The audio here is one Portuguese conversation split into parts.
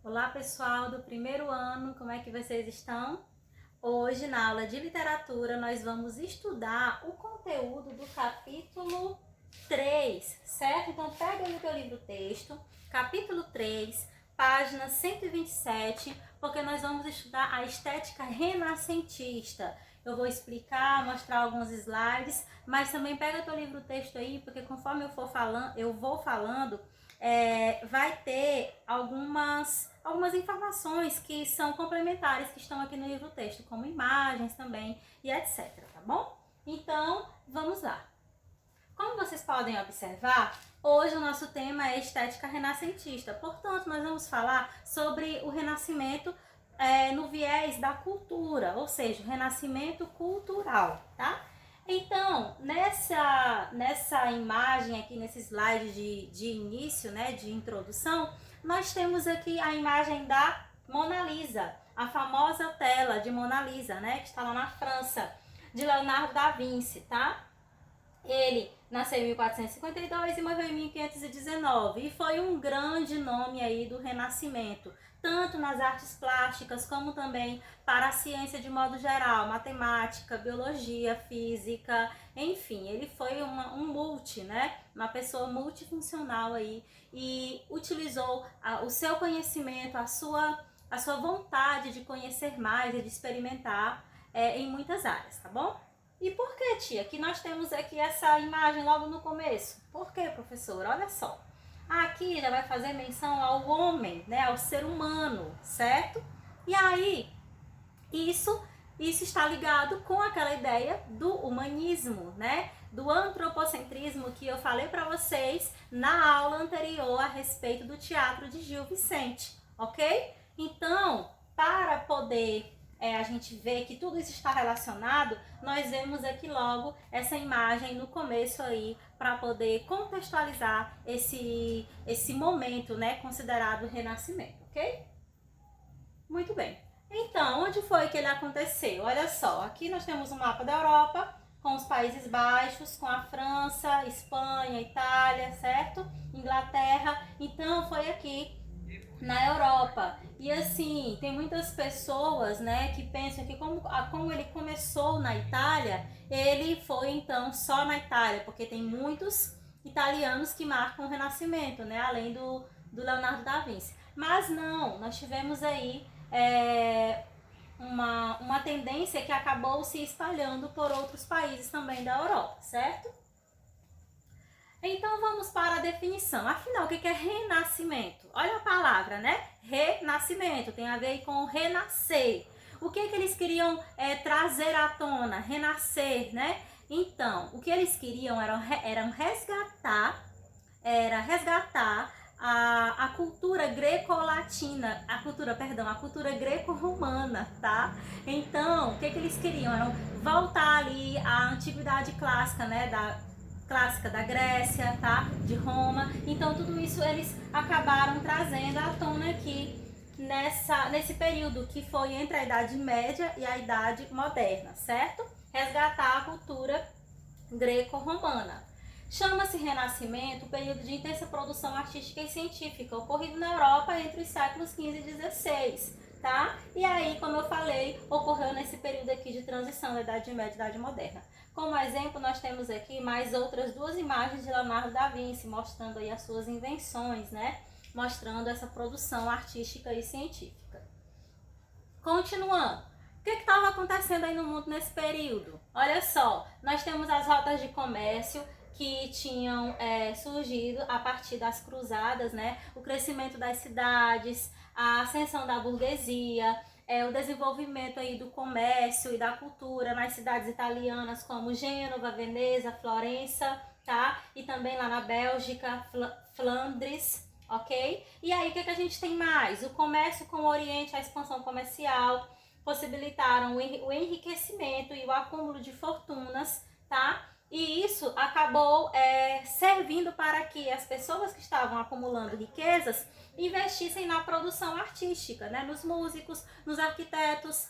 Olá pessoal do primeiro ano, como é que vocês estão? Hoje na aula de literatura nós vamos estudar o conteúdo do capítulo 3, certo? Então pega aí o teu livro texto, capítulo 3, página 127, porque nós vamos estudar a estética renascentista. Eu vou explicar, mostrar alguns slides, mas também pega teu livro texto aí, porque conforme eu vou falando, vai ter algumas informações que são complementares que estão aqui no livro texto, como imagens também e etc, tá bom? Então, vamos lá. Como vocês podem observar, hoje o nosso tema é estética renascentista. Portanto, nós vamos falar sobre o renascimento no viés da cultura, ou seja, o renascimento cultural, tá? Então, nessa imagem aqui, nesse slide de início, né, de introdução, nós temos aqui a imagem da Mona Lisa, a famosa tela de Mona Lisa, né, que está lá na França, de Leonardo da Vinci, tá? Ele nasceu em 1452 e morreu em 1519 e foi um grande nome aí do Renascimento, tanto nas artes plásticas como também para a ciência de modo geral, matemática, biologia, física, enfim, ele foi um multi, né? Uma pessoa multifuncional aí e utilizou o seu conhecimento, a sua vontade de conhecer mais e de experimentar em muitas áreas, tá bom? E por que, tia, que nós temos aqui essa imagem logo no começo? Por que, professora? Olha só. Aqui já vai fazer menção ao homem, né, ao ser humano, certo? E aí, isso está ligado com aquela ideia do humanismo, né? Do antropocentrismo que eu falei para vocês na aula anterior a respeito do teatro de Gil Vicente, ok? Então, para poder a gente ver que tudo isso está relacionado, nós vemos aqui logo essa imagem no começo aí para poder contextualizar esse momento, né, considerado Renascimento, ok? Muito bem. Então, onde foi que ele aconteceu? Olha só, aqui nós temos um mapa da Europa com os Países Baixos, com a França, Espanha, Itália, certo? Inglaterra. Então, foi aqui na Europa. E assim, tem muitas pessoas, né, que pensam que como ele começou na Itália, ele foi então só na Itália, porque tem muitos italianos que marcam o Renascimento, né, além do Leonardo da Vinci. Mas não, nós tivemos aí uma tendência que acabou se espalhando por outros países também da Europa, certo? Então vamos para a definição. Afinal, o que é renascimento? Olha a palavra, né? Renascimento, tem a ver com renascer. O que eles queriam trazer à tona? Renascer, né? Então, o que eles queriam era resgatar a cultura greco-latina, a cultura greco-romana, tá? Então, o que eles queriam? Era voltar ali à antiguidade clássica, né? Clássica da Grécia, tá? De Roma. Então tudo isso eles acabaram trazendo à tona aqui nesse período que foi entre a Idade Média e a Idade Moderna, certo? Resgatar a cultura greco-romana. Chama-se Renascimento o período de intensa produção artística e científica ocorrido na Europa entre os séculos XV e XVI, tá? E aí, como eu falei, ocorreu nesse período aqui de transição da Idade Média e Idade Moderna. Como exemplo, nós temos aqui mais outras duas imagens de Leonardo da Vinci, mostrando aí as suas invenções, né? Mostrando essa produção artística e científica. Continuando. O que estava acontecendo aí no mundo nesse período? Olha só, nós temos as rotas de comércio que tinham surgido a partir das cruzadas, né? O crescimento das cidades, a ascensão da burguesia, o desenvolvimento aí do comércio e da cultura nas cidades italianas como Gênova, Veneza, Florença, tá? E também lá na Bélgica, Flandres, ok? E aí o que a gente tem mais? O comércio com o Oriente, a expansão comercial, possibilitaram o enriquecimento e o acúmulo de fortunas, tá? E isso acabou servindo para que as pessoas que estavam acumulando riquezas investissem na produção artística, né? Nos músicos, nos arquitetos,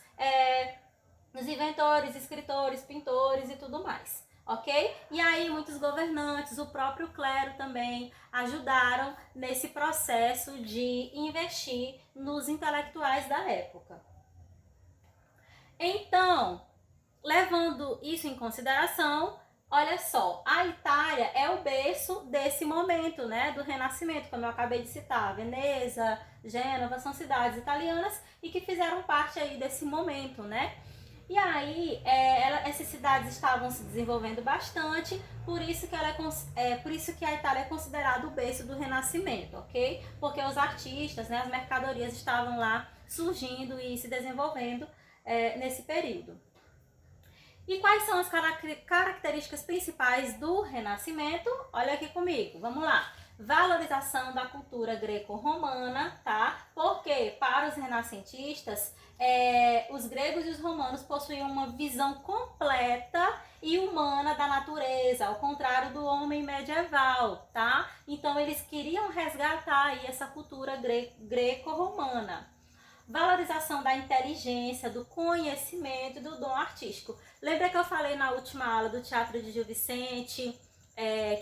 nos inventores, escritores, pintores e tudo mais. ok? E aí muitos governantes, o próprio clero também ajudaram nesse processo de investir nos intelectuais da época. Então, levando isso em consideração, olha só, a Itália é o berço desse momento, né, do Renascimento, como eu acabei de citar. Veneza, Gênova são cidades italianas e que fizeram parte aí desse momento, né? E aí, essas cidades estavam se desenvolvendo bastante, por isso que a Itália é considerada o berço do Renascimento, ok? Porque os artistas, né, as mercadorias estavam lá surgindo e se desenvolvendo nesse período. E quais são as características principais do Renascimento? Olha aqui comigo, vamos lá. Valorização da cultura greco-romana, tá? Porque para os renascentistas, os gregos e os romanos possuíam uma visão completa e humana da natureza, ao contrário do homem medieval, tá? Então eles queriam resgatar aí essa cultura greco-romana. Valorização da inteligência, do conhecimento e do dom artístico. Lembra que eu falei na última aula do Teatro de Gil Vicente,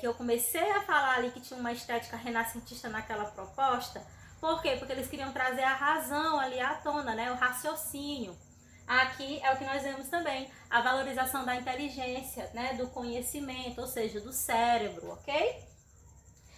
que eu comecei a falar ali que tinha uma estética renascentista naquela proposta? Por quê? Porque eles queriam trazer a razão ali à tona, né? O raciocínio. Aqui é o que nós vemos também, a valorização da inteligência, né? Do conhecimento, ou seja, do cérebro, ok?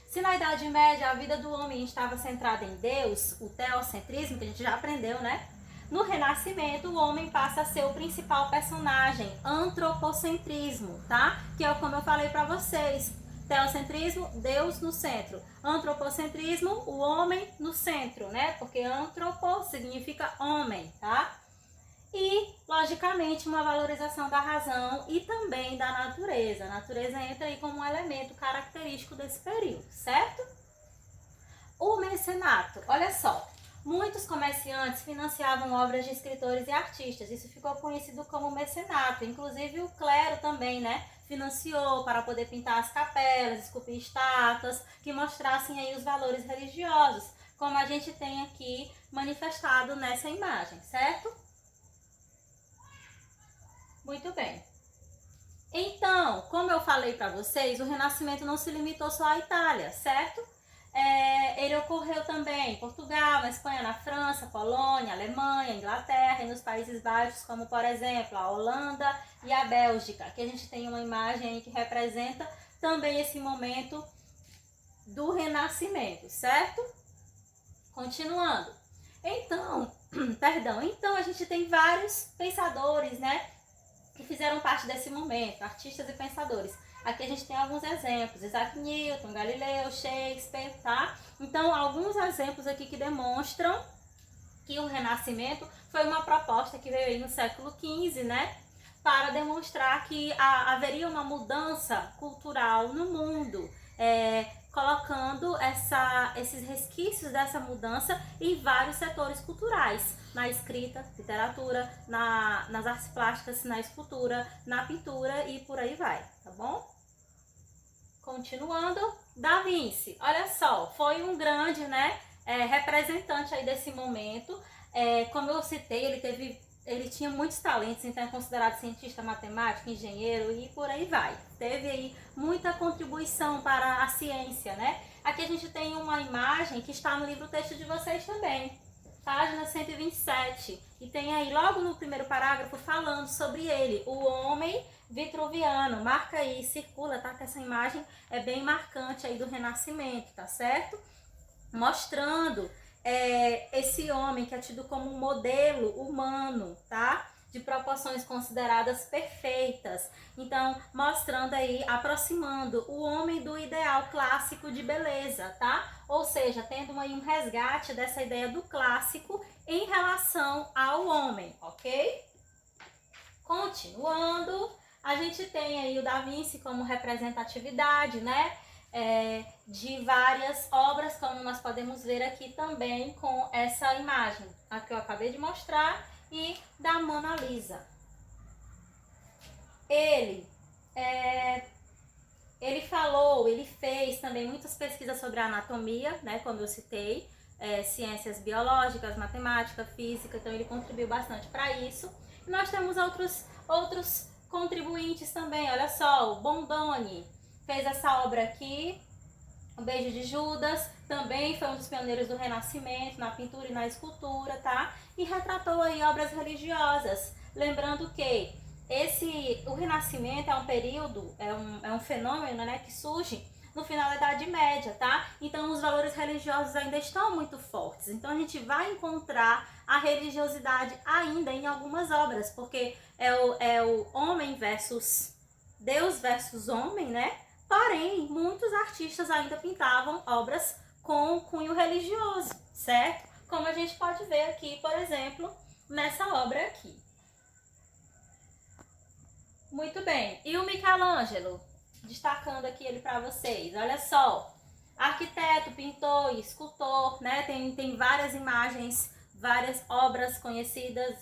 Se na Idade Média a vida do homem estava centrada em Deus, o teocentrismo, que a gente já aprendeu, né? No Renascimento, o homem passa a ser o principal personagem, antropocentrismo, tá? Que é como eu falei para vocês. Teocentrismo, Deus no centro. Antropocentrismo, o homem no centro, né? Porque antropo significa homem, tá? E, logicamente, uma valorização da razão e também da natureza. A natureza entra aí como um elemento característico desse período, certo? O mecenato, olha só. Muitos comerciantes financiavam obras de escritores e artistas. Isso ficou conhecido como mecenato. Inclusive o clero também, né? Financiou para poder pintar as capelas, esculpir estátuas que mostrassem aí os valores religiosos, como a gente tem aqui manifestado nessa imagem, certo? Muito bem. Então, como eu falei para vocês, o Renascimento não se limitou só à Itália, certo? Ele ocorreu também em Portugal, na Espanha, na França, Polônia, Alemanha, Inglaterra e nos Países Baixos, como por exemplo a Holanda e a Bélgica. Aqui a gente tem uma imagem aí que representa também esse momento do Renascimento, certo? Continuando. Então, então a gente tem vários pensadores, né, que fizeram parte desse momento, artistas e pensadores. Aqui a gente tem alguns exemplos, Isaac Newton, Galileu, Shakespeare, tá? Então, alguns exemplos aqui que demonstram que o Renascimento foi uma proposta que veio aí no século XV, né? Para demonstrar que haveria uma mudança cultural no mundo, colocando esses resquícios dessa mudança em vários setores culturais, na escrita, literatura, nas artes plásticas, na escultura, na pintura e por aí vai, tá bom? Continuando, Da Vinci, olha só, foi um grande, né, representante aí desse momento. Como eu citei, ele tinha muitos talentos, então é considerado cientista, matemático, engenheiro e por aí vai. Teve aí muita contribuição para a ciência, né? Aqui a gente tem uma imagem que está no livro texto de vocês também, página 127. E tem aí logo no primeiro parágrafo falando sobre ele, o homem vitruviano. Marca aí, circula, tá? Que essa imagem é bem marcante aí do Renascimento, tá certo? Mostrando esse homem que é tido como um modelo humano, tá? De proporções consideradas perfeitas. Então, mostrando aí, aproximando o homem do ideal clássico de beleza, tá? Ou seja, tendo aí um resgate dessa ideia do clássico em relação ao homem, ok? Continuando, a gente tem aí o Da Vinci como representatividade, né? De várias obras, como nós podemos ver aqui também com essa imagem, a que eu acabei de mostrar, e da Mona Lisa. Ele fez também muitas pesquisas sobre a anatomia, né, como eu citei, ciências biológicas, matemática, física, então ele contribuiu bastante para isso. E nós temos outros Contribuintes também, olha só, o Bondoni fez essa obra aqui, O Beijo de Judas, também foi um dos pioneiros do Renascimento, na pintura e na escultura, tá? E retratou aí obras religiosas, lembrando que o Renascimento é um período, é um fenômeno, né, que surge no final da Idade Média, tá? Então os valores religiosos ainda estão muito fortes. Então a gente vai encontrar a religiosidade ainda em algumas obras, porque é o homem versus Deus versus homem, né? Porém, muitos artistas ainda pintavam obras com cunho religioso, certo? Como a gente pode ver aqui, por exemplo, nessa obra aqui. Muito bem. E o Michelangelo? Destacando aqui ele para vocês. Olha só. Arquiteto, pintor, escultor, né? Tem várias imagens, várias obras conhecidas,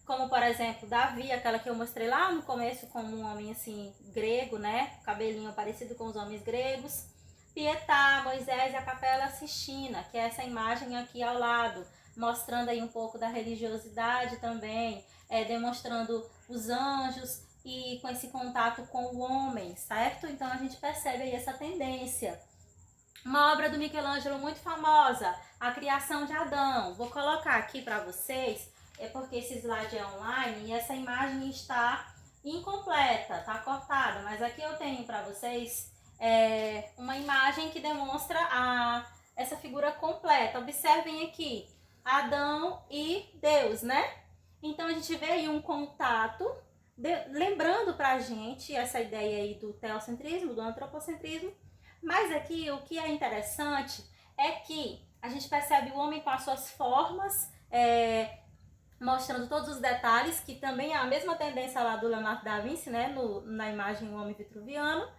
como por exemplo Davi, aquela que eu mostrei lá no começo como um homem assim grego, né, cabelinho parecido com os homens gregos. Pietà, Moisés e a Capela Sistina, que é essa imagem aqui ao lado, mostrando aí um pouco da religiosidade também, demonstrando os anjos e com esse contato com o homem, certo? Então a gente percebe aí essa tendência. Uma obra do Michelangelo muito famosa, A Criação de Adão. Vou colocar aqui para vocês, porque esse slide é online e essa imagem está incompleta, tá cortada, mas aqui eu tenho para vocês uma imagem que demonstra essa figura completa. Observem aqui, Adão e Deus, né? Então a gente vê aí um contato, lembrando pra gente essa ideia aí do teocentrismo, do antropocentrismo, mas aqui o que é interessante é que a gente percebe o homem com as suas formas, mostrando todos os detalhes, que também é a mesma tendência lá do Leonardo da Vinci, né, na imagem O Homem Vitruviano.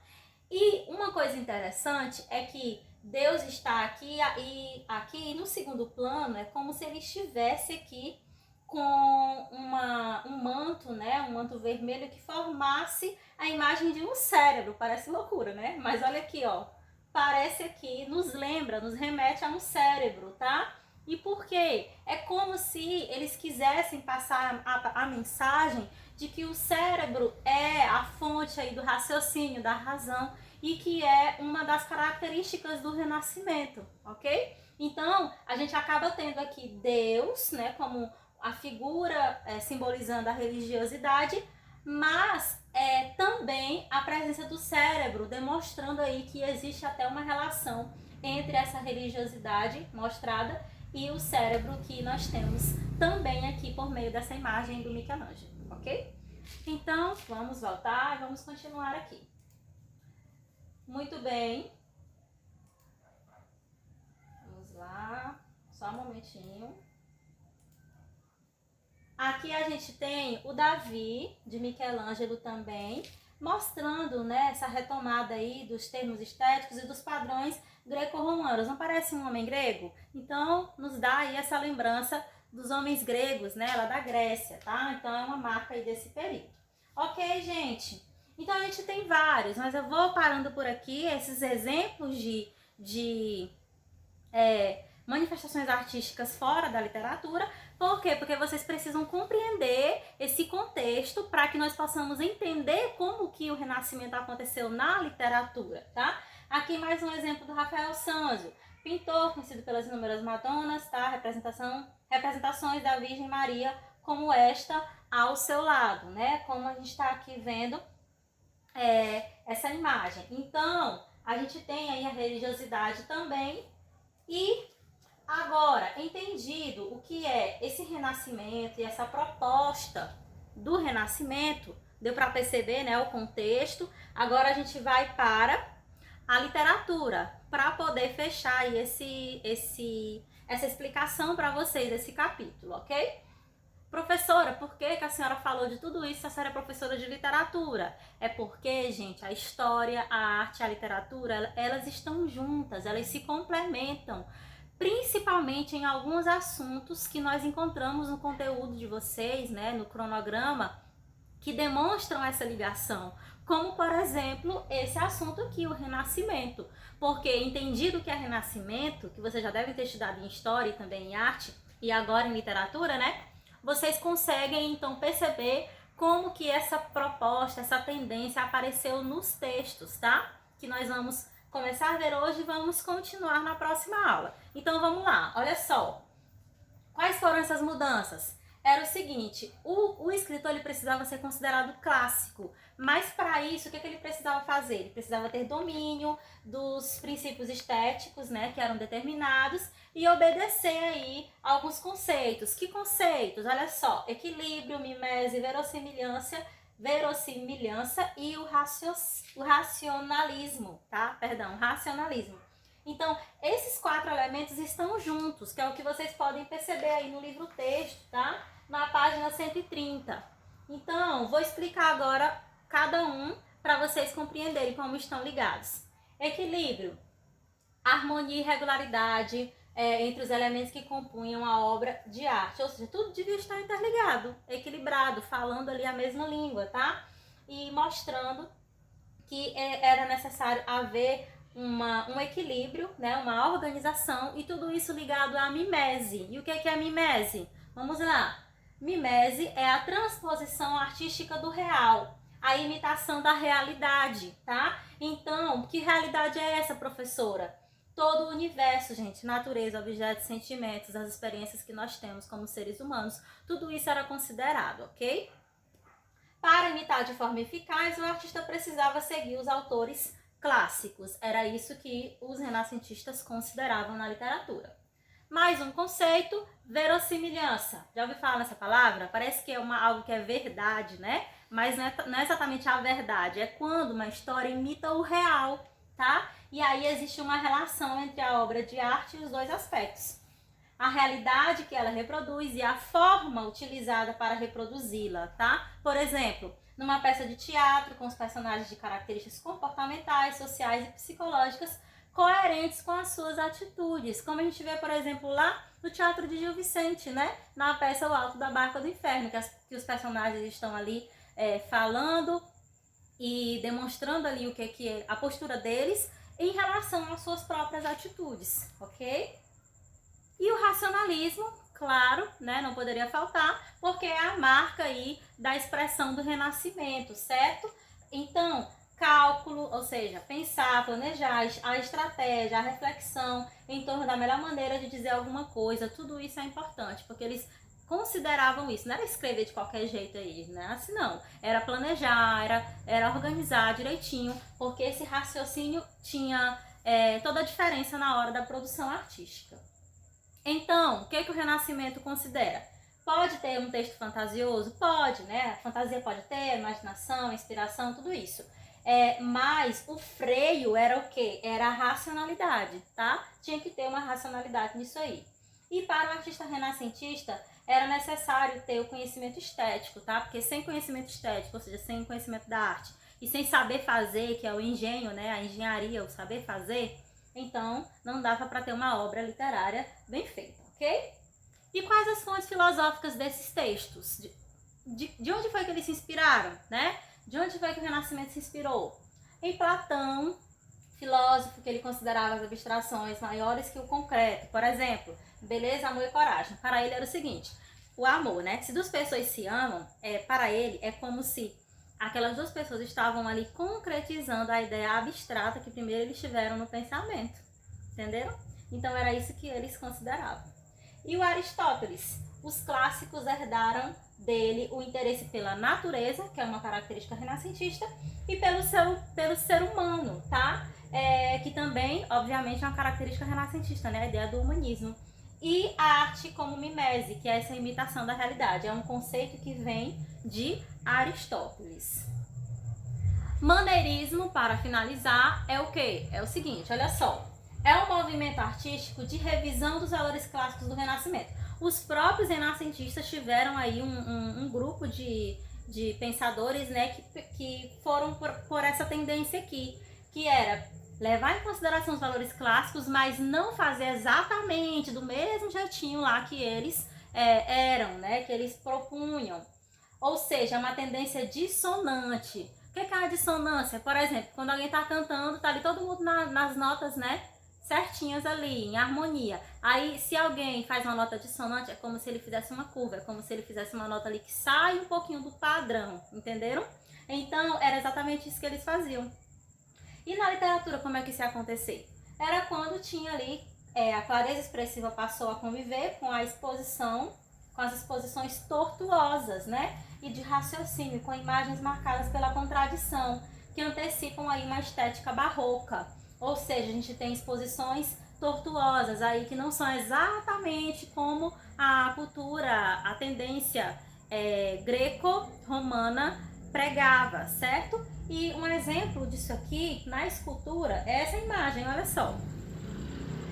E uma coisa interessante é que Deus está aqui e aqui no segundo plano é como se ele estivesse aqui com um manto, né, um manto vermelho que formasse a imagem de um cérebro. Parece loucura, né? Mas olha aqui, ó, parece aqui, nos lembra, nos remete a um cérebro, tá? E por quê? É como se eles quisessem passar a mensagem de que o cérebro é a fonte aí do raciocínio, da razão, e que é uma das características do Renascimento, ok? Então, a gente acaba tendo aqui Deus, né, como a figura simbolizando a religiosidade, mas também a presença do cérebro, demonstrando aí que existe até uma relação entre essa religiosidade mostrada e o cérebro que nós temos também aqui por meio dessa imagem do Michelangelo, ok? Então, vamos voltar e vamos continuar aqui. Muito bem. Vamos lá, só um momentinho. Aqui a gente tem o Davi, de Michelangelo também, mostrando, né, essa retomada aí dos termos estéticos e dos padrões greco-romanos. Não parece um homem grego? Então, nos dá aí essa lembrança dos homens gregos, né, lá da Grécia, tá? Então, é uma marca aí desse período. Ok, gente? Então, a gente tem vários, mas eu vou parando por aqui. Esses exemplos de manifestações artísticas fora da literatura. Por quê? Porque vocês precisam compreender esse contexto para que nós possamos entender como que o Renascimento aconteceu na literatura, tá? Aqui mais um exemplo do Rafael Sanzio, pintor conhecido pelas inúmeras Madonas, tá? Representações da Virgem Maria como esta ao seu lado, né? Como a gente está aqui vendo essa imagem. Então, a gente tem aí a religiosidade também. E agora, entendido o que é esse renascimento e essa proposta do renascimento, deu para perceber, né, o contexto. Agora a gente vai para a literatura, para poder fechar aí essa explicação para vocês desse capítulo, ok? Professora, por que a senhora falou de tudo isso se a senhora é professora de literatura? É porque, gente, a história, a arte, a literatura, elas estão juntas, elas se complementam, principalmente em alguns assuntos que nós encontramos no conteúdo de vocês, né, no cronograma, que demonstram essa ligação, como, por exemplo, esse assunto aqui, o Renascimento. Porque, entendido que é Renascimento, que vocês já devem ter estudado em História e também em Arte, e agora em Literatura, né? Vocês conseguem, então, perceber como que essa proposta, essa tendência apareceu nos textos, tá? Que nós vamos começar a ver hoje e vamos continuar na próxima aula. Então vamos lá, olha só. Quais foram essas mudanças? Era o seguinte, o escritor ele precisava ser considerado clássico, mas para isso, o que ele precisava fazer? Ele precisava ter domínio dos princípios estéticos, né, que eram determinados, e obedecer aí alguns conceitos. Que conceitos? Olha só, equilíbrio, mimese, verossimilhança e o racionalismo, tá? Perdão, racionalismo. Então, esses 4 elementos estão juntos, que é o que vocês podem perceber aí no livro-texto, tá? Na página 130. Então, vou explicar agora cada um para vocês compreenderem como estão ligados. Equilíbrio, harmonia e regularidade entre os elementos que compunham a obra de arte. Ou seja, tudo devia estar interligado, equilibrado, falando ali a mesma língua, tá? E mostrando que era necessário haver um equilíbrio, né, uma organização, e tudo isso ligado à mimese. E o que é a mimese? Vamos lá. Mimese é a transposição artística do real, a imitação da realidade, tá? Então, que realidade é essa, professora? Todo o universo, gente, natureza, objetos, sentimentos, as experiências que nós temos como seres humanos, tudo isso era considerado, ok? Para imitar de forma eficaz, o artista precisava seguir os autores clássicos. Era isso que os renascentistas consideravam na literatura. Mais um conceito, verossimilhança. Já ouviu falar nessa palavra? Parece que é algo que é verdade, né? Mas não é exatamente a verdade. É quando uma história imita o real, tá? E aí existe uma relação entre a obra de arte e os dois aspectos. A realidade que ela reproduz e a forma utilizada para reproduzi-la, tá? Por exemplo, numa peça de teatro com os personagens de características comportamentais, sociais e psicológicas coerentes com as suas atitudes, como a gente vê, por exemplo, lá no Teatro de Gil Vicente, né? Na peça O Alto da Barca do Inferno, que os personagens estão ali falando e demonstrando ali o que é a postura deles em relação às suas próprias atitudes, ok? E o racionalismo, claro, né, não poderia faltar, porque é a marca aí da expressão do Renascimento, certo? Então, cálculo, ou seja, pensar, planejar, a estratégia, a reflexão em torno da melhor maneira de dizer alguma coisa, tudo isso é importante, porque eles consideravam isso, não era escrever de qualquer jeito aí, né? Assim não, era planejar, era organizar direitinho, porque esse raciocínio tinha toda a diferença na hora da produção artística. Então, o que o Renascimento considera? Pode ter um texto fantasioso? Pode, né? A fantasia pode ter, imaginação, inspiração, tudo isso. Mas o freio era o quê? Era a racionalidade, tá? Tinha que ter uma racionalidade nisso aí. E para o artista renascentista, era necessário ter o conhecimento estético, tá? Porque sem conhecimento estético, ou seja, sem conhecimento da arte, e sem saber fazer, que é o engenho, né? A engenharia, o saber fazer, então não dava para ter uma obra literária bem feita, ok? E quais as fontes filosóficas desses textos? De onde foi que eles se inspiraram, né? De onde foi que o Renascimento se inspirou? Em Platão, filósofo que ele considerava as abstrações maiores que o concreto. Por exemplo, beleza, amor e coragem. Para ele era o seguinte, o amor, né? Se duas pessoas se amam, para ele é como se aquelas duas pessoas estavam ali concretizando a ideia abstrata que primeiro eles tiveram no pensamento. Entenderam? Então era isso que eles consideravam. E o Aristóteles? Os clássicos herdaram dele o interesse pela natureza, que é uma característica renascentista, e pelo ser humano, tá? Que também, obviamente, é uma característica renascentista, né? A ideia do humanismo. E a arte como mimese, que é essa imitação da realidade. É um conceito que vem de Aristóteles. Maneirismo, para finalizar, é o quê? É o seguinte, olha só. É um movimento artístico de revisão dos valores clássicos do Renascimento. Os próprios renascentistas tiveram aí um grupo de pensadores, né, que foram por essa tendência aqui, que era levar em consideração os valores clássicos, mas não fazer exatamente do mesmo jeitinho lá que eles eram, né, que eles propunham. Ou seja, é uma tendência dissonante. O que é a dissonância? Por exemplo, quando alguém está cantando, tá ali todo mundo nas notas, né, certinhas ali, em harmonia. Aí, se alguém faz uma nota dissonante, é como se ele fizesse uma curva, é como se ele fizesse uma nota ali que sai um pouquinho do padrão, entenderam? Então, era exatamente isso que eles faziam. E na literatura, como é que isso ia acontecer? Era quando tinha ali, a clareza expressiva passou a conviver com a exposição, com as exposições tortuosas, né? E de raciocínio, com imagens marcadas pela contradição, que antecipam aí uma estética barroca. Ou seja, a gente tem exposições tortuosas aí que não são exatamente como a cultura, a tendência greco-romana pregava, certo? E um exemplo disso aqui na escultura é essa imagem, olha só.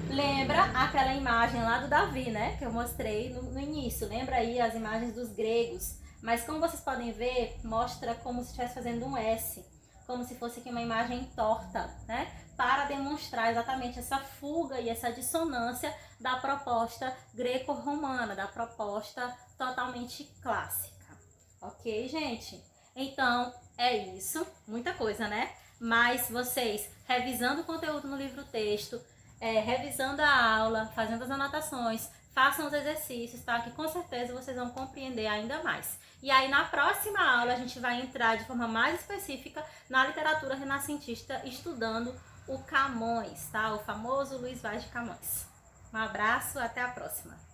Lembra aquela imagem lá do Davi, né? Que eu mostrei no início. Lembra aí as imagens dos gregos. Mas como vocês podem ver, mostra como se estivesse fazendo um S. Como se fosse aqui uma imagem torta, né? Para demonstrar exatamente essa fuga e essa dissonância da proposta greco-romana, da proposta totalmente clássica. Ok, gente? Então, é isso. Muita coisa, né? Mas vocês, revisando o conteúdo no livro-texto, revisando a aula, fazendo as anotações, façam os exercícios, tá? Que com certeza vocês vão compreender ainda mais. E aí, na próxima aula, a gente vai entrar de forma mais específica na literatura renascentista, estudando o Camões, tá? O famoso Luís Vaz de Camões. Um abraço, até a próxima!